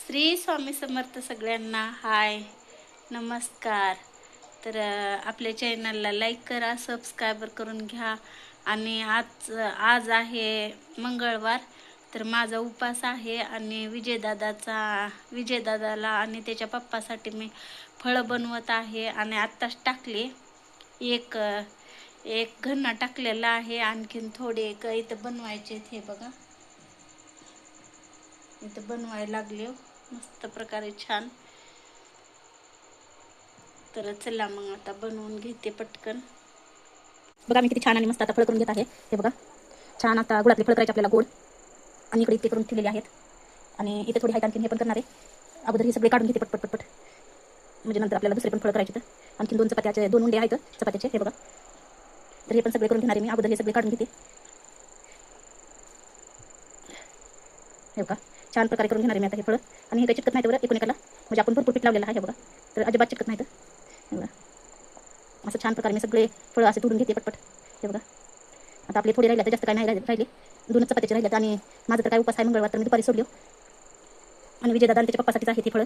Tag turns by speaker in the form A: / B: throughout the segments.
A: श्री स्वामी समर्थ सगळ्यांना. हाय, नमस्कार. तर आपल्या चॅनलला लाईक करा, सबस्क्रायबर करून घ्या. आणि आज आहे मंगळवार, तर माझा उपास आहे आणि विजयदादाला आणि त्याच्या पप्पासाठी मी फळं बनवत आहे. आणि आत्ताच टाकले, एक एक घन्ना टाकलेला आहे, आणखीन थोडे इथं बनवायचे. हे बघा, इथं बनवायला लागले मस्त प्रकारे छान. तर चला मग आता बनवून घेते पटकन.
B: बघा मी किती छान आणि मस्त आता फळ करून घेत आहे. हे बघा छान. आता गुळातले फळ करायचे आपल्याला, गोड. आणि इकडे इतके करून ठेवलेले आहेत. आणि इथे थोडी आहेत, आणखीन हे पण करणार आहे. अगोदर हे सगळे काढून घेते पटपट पटपट, म्हणजे नंतर आपल्याला दुसरे पण फळ करायचे. तर आणखीन 2 चपात्याचे 2 उंडे आहेत चपात्याचे. हे बघा, तर हे पण सगळे करून घेणार आहे मी. अगोदर हे सगळे काढून घेते. हे बघा छान प्रकारे करून घेणार आहे मी आता हे फळ. आणि हे काही चिटकत नाही बरं एकूण म्हणजे आपण भरपूर पीठ लावलेलं आहे. हे बघा, तर अजिबात चिटकत नाही. हे बघा असं छान प्रकारे मी सगळे फळं असे तोडून घेते पटपट. हे बघा आता आपले थोडे राहिले, तर जास्त काय नाही राहिले. 2 चपात्याचे राहिलेत. आणि माझं तर काय उपास आहे मंगळवार, तर मी दुपारी सोडलो. आणि विजयदादा आणि त्याच्या पप्पासाठीच आहे ती फळं.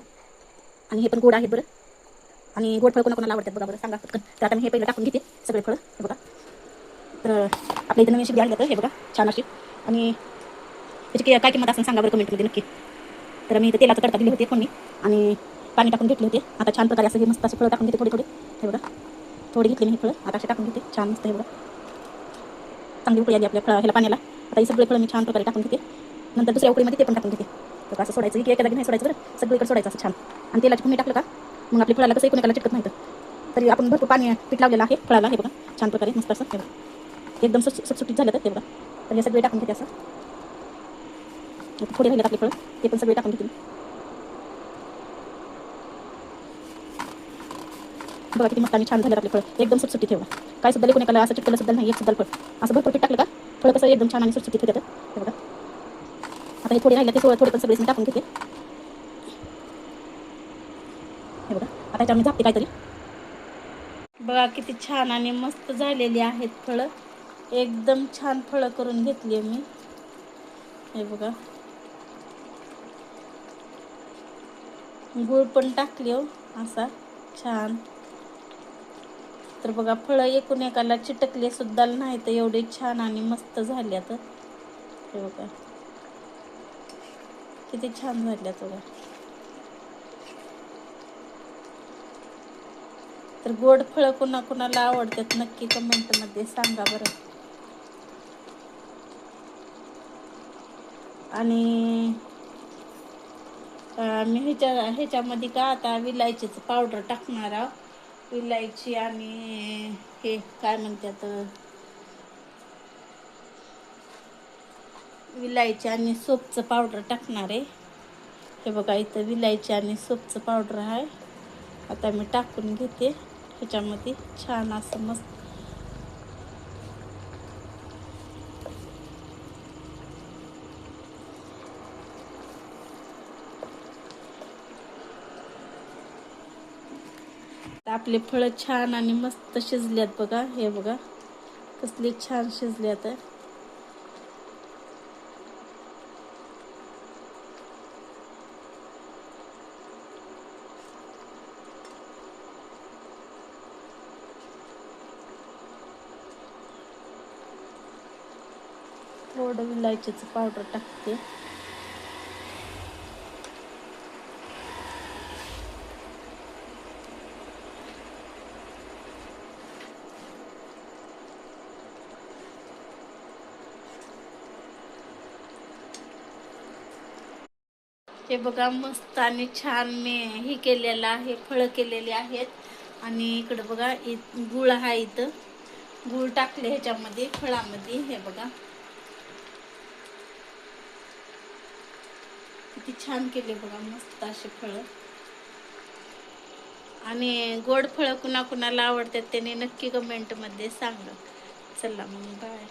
B: आणि हे पण गोड आहेत बरं. आणि गोड फळ कोणाला आवडतात बघा बरं, सांगा पटकन. तर आता मी हे पहिलं टाकून घेते सगळे फळं. हे बघा, तर आपल्या इथं नवीन शिकली आणली तर हे बघा छान अशी. आणि त्याची काय किंमत असेल सांगा बरं कमेंटमध्ये नक्की. तर मी इथं तेलाचं तडका दिले होते फोडणी, आणि पाणी टाकून घेतले होते. आता छान प्रकारे असं हे मस्त असे फळं टाकून घेते थोडे. हे बघा थोडी घेतली मी फळं, आता असे टाकून घेते छान मस्त. हे बघा चांगली उकळी आली आपल्या ह्याला पाण्याला. आता ही सगळे फळं मी छान प्रकारे टाकून घेते. नंतर दुसऱ्या उकळीमध्ये ते पण टाकून घेते. तर असं सोडायचं की एका जागी नाही सोडायचं बरं, सगळीकडे सोडायचं असं छान. आणि तेलाची फोडणी टाकलं का मग आपल्या फळाला कसं एकूण चिटकत नाही. तरी आपण भरपूर पाणी पीठ लावलेलं आहे फळाला. हे बघा छान प्रकारे मस्त असं. हे बघा एकदम सुटसुटीत झालं. तर हे बघा, तर हे सगळे टाकून घेते असं. थोडे राहिले आपले फळं, ते पण सगळे टाकून घेते. बघा किती मस्त आणि छान झाले आपले फळ, एकदम सुटसुटीत. ठेवा काय सुद्धा लेखून एकाला असं चिटकलं सुद्धा नाही एक सुद्धा फळ. असं भरपूर पीठ टाकलं का फळ कसं एकदम छान आणि सुटसुटीत होतं. हे बघा आता हे थोडे राहिले, ते थोडे पण सगळे मी टाकून घेते. हे बघा आता ह्याच्यावर मी झाकते काहीतरी.
A: बघा किती छान आणि मस्त झालेली आहेत फळं. एकदम छान फळं करून घेतली मी. हे बघा गूळ पण टाकली हो असा छान. तर बघा फळं एकूण एकाला चिटकले सुद्धा नाही, तर एवढे छान आणि मस्त झाल्यात. हे बघा किती छान झाल्यात बघा. तर गोड फळं कुणाला आवडतात नक्की कमेंटमध्ये सांगा बरं. आणि मी ह्याच्यामध्ये का आता विलायचीचं पावडर टाकणार आहोत. विलायची आणि हे काय म्हणतात, विलायची आणि सोपचं पावडर टाकणार आहे. हे बघा इथं विलायची आणि सोपचं पावडर आहे. आता मी टाकून घेते ह्याच्यामध्ये छान असं मस्त. आपले फळं छान आणि मस्त शिजल्यात बघा. हे बघा कसले छान शिजल्यात. थोडं विलायचीचं पावडर टाकते. हे बघा मस्त आणि छान मी हे केलेलं आहे, फळं केलेली आहेत. आणि इकडं बघा गुळ आहे, इथं गुळ टाकले ह्याच्यामध्ये फळामध्ये. हे बघा किती छान केले बघा मस्त असे फळं. आणि गोड फळं कुणाला आवडतात त्याने नक्की कमेंटमध्ये सांगा. चला मग बाय.